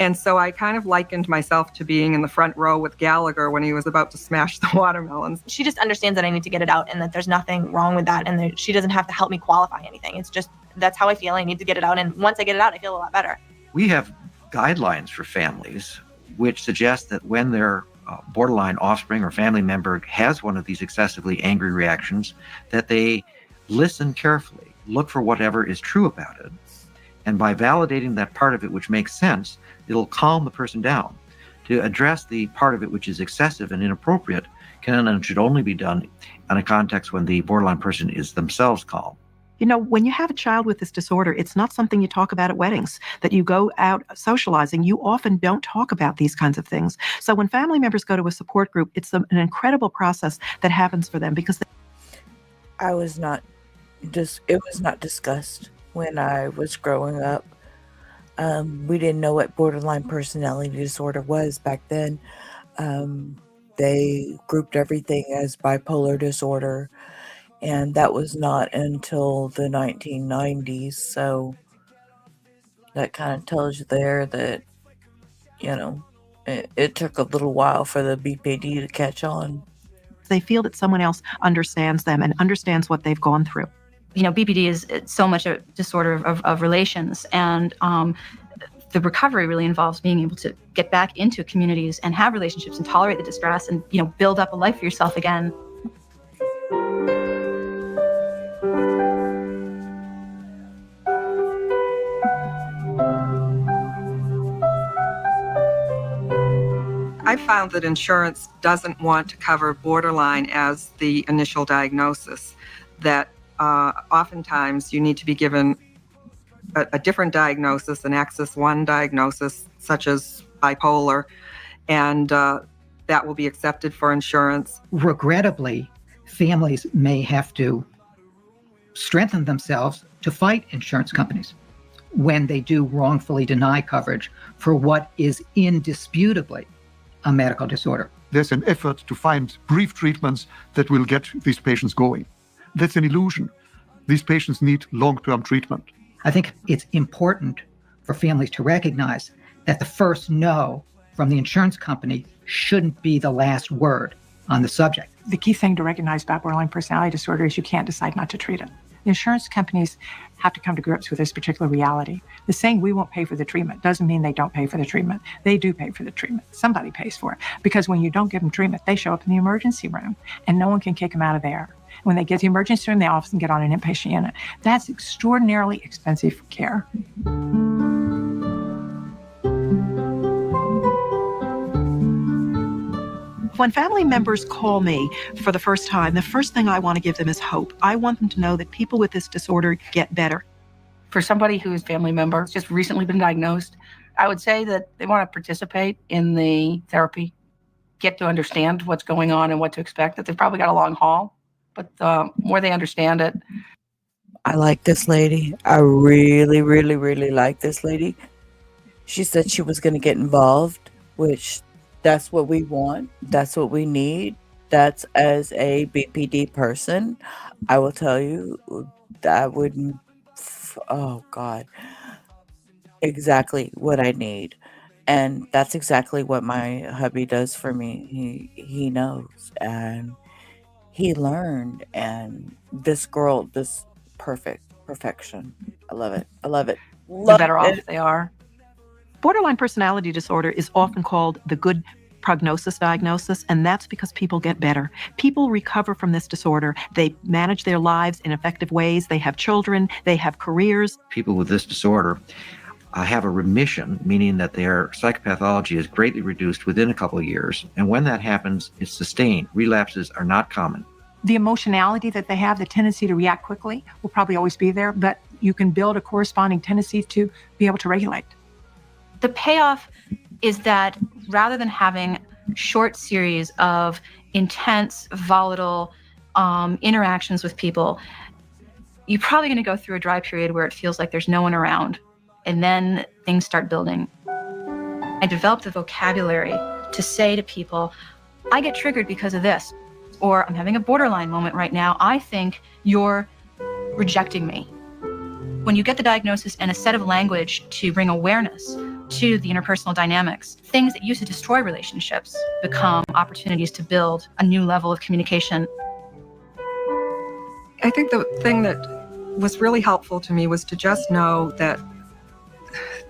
And so I kind of likened myself to being in the front row with Gallagher when he was about to smash the watermelons. She just understands that I need to get it out and that there's nothing wrong with that, and that she doesn't have to help me qualify anything. It's just, that's how I feel. I need to get it out. And once I get it out, I feel a lot better. We have guidelines for families which suggest that when their borderline offspring or family member has one of these excessively angry reactions, that they listen carefully, look for whatever is true about it, and by validating that part of it which makes sense, it'll calm the person down. To address the part of it which is excessive and inappropriate can and should only be done in a context when the borderline person is themselves calm. You know, when you have a child with this disorder, it's not something you talk about at weddings, that you go out socializing. You often don't talk about these kinds of things. So when family members go to a support group, it's an incredible process that happens for them because it was not discussed when I was growing up. We didn't know what borderline personality disorder was back then. They grouped everything as bipolar disorder, and that was not until the 1990s. So that kind of tells you there that, you know, it took a little while for the BPD to catch on. They feel that someone else understands them and understands what they've gone through. You know, BPD is so much a disorder of relations, and the recovery really involves being able to get back into communities and have relationships and tolerate the distress and, you know, build up a life for yourself again. I found that insurance doesn't want to cover borderline as the initial diagnosis, that oftentimes you need to be given a different diagnosis, an Axis 1 diagnosis, such as bipolar, and that will be accepted for insurance. Regrettably, families may have to strengthen themselves to fight insurance companies when they do wrongfully deny coverage for what is indisputably a medical disorder. There's an effort to find brief treatments that will get these patients going. That's an illusion. These patients need long-term treatment. I think it's important for families to recognize that the first no from the insurance company shouldn't be the last word on the subject. The key thing to recognize about borderline personality disorder is you can't decide not to treat it. The insurance companies have to come to grips with this particular reality. The saying we won't pay for the treatment doesn't mean they don't pay for the treatment. They do pay for the treatment. Somebody pays for it. Because when you don't give them treatment, they show up in the emergency room and no one can kick them out of there. When they get to the emergency room, they often get on an inpatient unit. That's extraordinarily expensive care. When family members call me for the first time, the first thing I want to give them is hope. I want them to know that people with this disorder get better. For somebody whose family member has just recently been diagnosed, I would say that they want to participate in the therapy, get to understand what's going on and what to expect, that they've probably got a long haul, but the more they understand it. I like this lady. I really, really, really like this lady. She said she was going to get involved, which that's what we want. That's what we need. That's, as a BPD person, I will tell you that wouldn't, oh God, exactly what I need. And that's exactly what my hubby does for me. He knows, and he learned, and this girl, this perfection. I love it. I love it. The better off they are. Borderline personality disorder is often called the good prognosis diagnosis, and that's because people get better. People recover from this disorder. They manage their lives in effective ways. They have children. They have careers. People with this disorder have a remission, meaning that their psychopathology is greatly reduced within a couple of years. And when that happens, it's sustained. Relapses are not common. The emotionality that they have, the tendency to react quickly, will probably always be there, but you can build a corresponding tendency to be able to regulate. The payoff is that rather than having short series of intense, volatile interactions with people, you're probably going to go through a dry period where it feels like there's no one around, and then things start building. I developed the vocabulary to say to people, I get triggered because of this, or I'm having a borderline moment right now. I think you're rejecting me. When you get the diagnosis and a set of language to bring awareness to the interpersonal dynamics, things that used to destroy relationships become opportunities to build a new level of communication. I think the thing that was really helpful to me was to just know that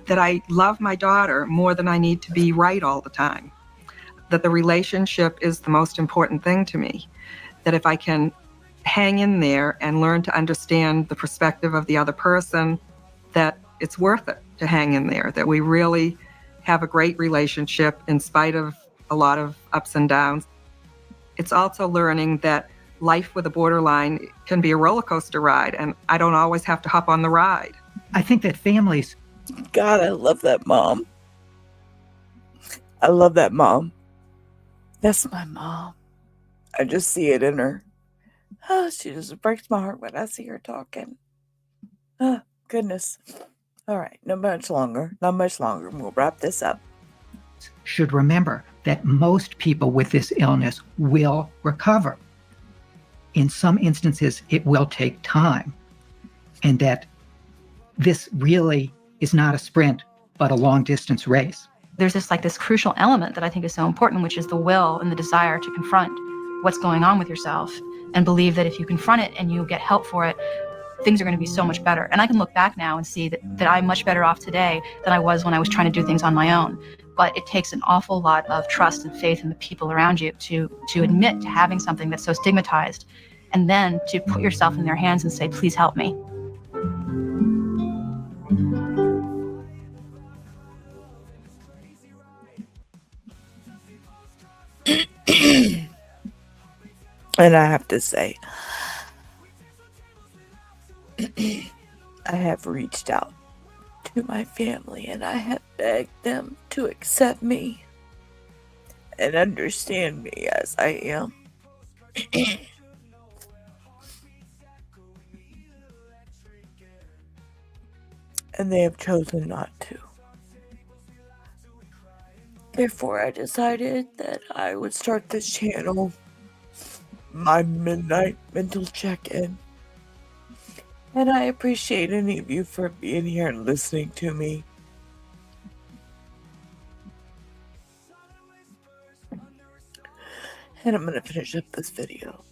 I love my daughter more than I need to be right all the time. That the relationship is the most important thing to me. That if I can hang in there and learn to understand the perspective of the other person, that it's worth it to hang in there, that we really have a great relationship in spite of a lot of ups and downs. It's also learning that life with a borderline can be a roller coaster ride, and I don't always have to hop on the ride. I think that families... God, I love that mom. I love that mom. That's my mom. I just see it in her. Oh, she just breaks my heart when I see her talking. Oh, goodness. All right, not much longer. We'll wrap this up. should remember that most people with this illness will recover. In some instances, it will take time, and that this really is not a sprint, but a long-distance race. There's this crucial element that I think is so important, which is the will and the desire to confront what's going on with yourself and believe that if you confront it and you get help for it, things are going to be so much better. And I can look back now and see that I'm much better off today than I was when I was trying to do things on my own. But it takes an awful lot of trust and faith in the people around you to admit to having something that's so stigmatized, and then to put yourself in their hands and say, please help me. And I have to say, I have reached out to my family and I have begged them to accept me and understand me as I am. And they have chosen not to. Therefore, I decided that I would start this channel, my Midnight Mental Check-In. And I appreciate any of you for being here and listening to me. And I'm going to finish up this video.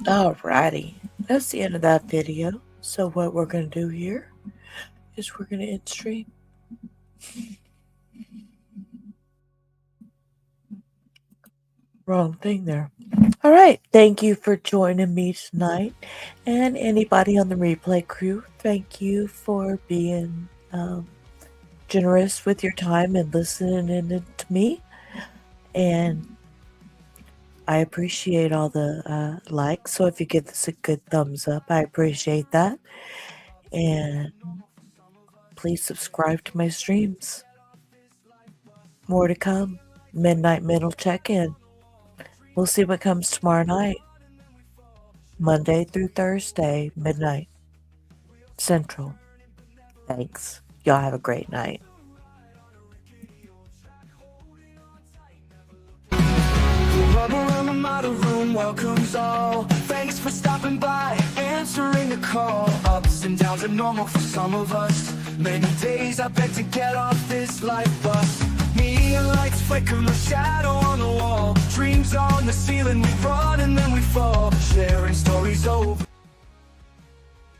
Alrighty, that's the end of that video. So what we're going to do here is we're going to end stream. Wrong thing there. Alright, thank you for joining me tonight. And anybody on the replay crew, thank you for being generous with your time and listening to me. And I appreciate all the likes, so if you give this a good thumbs up, I appreciate that. And please subscribe to my streams. More to come. Midnight Mental Check-In. We'll see what comes tomorrow night. Monday through Thursday, midnight Central. Thanks. Y'all have a great night. Around the model room welcomes all. Thanks for stopping by, answering the call. Ups and downs are normal for some of us. Many days I beg to get off this life bus. Neon lights flicker, a shadow on the wall. Dreams on the ceiling, we run and then we fall. Sharing stories over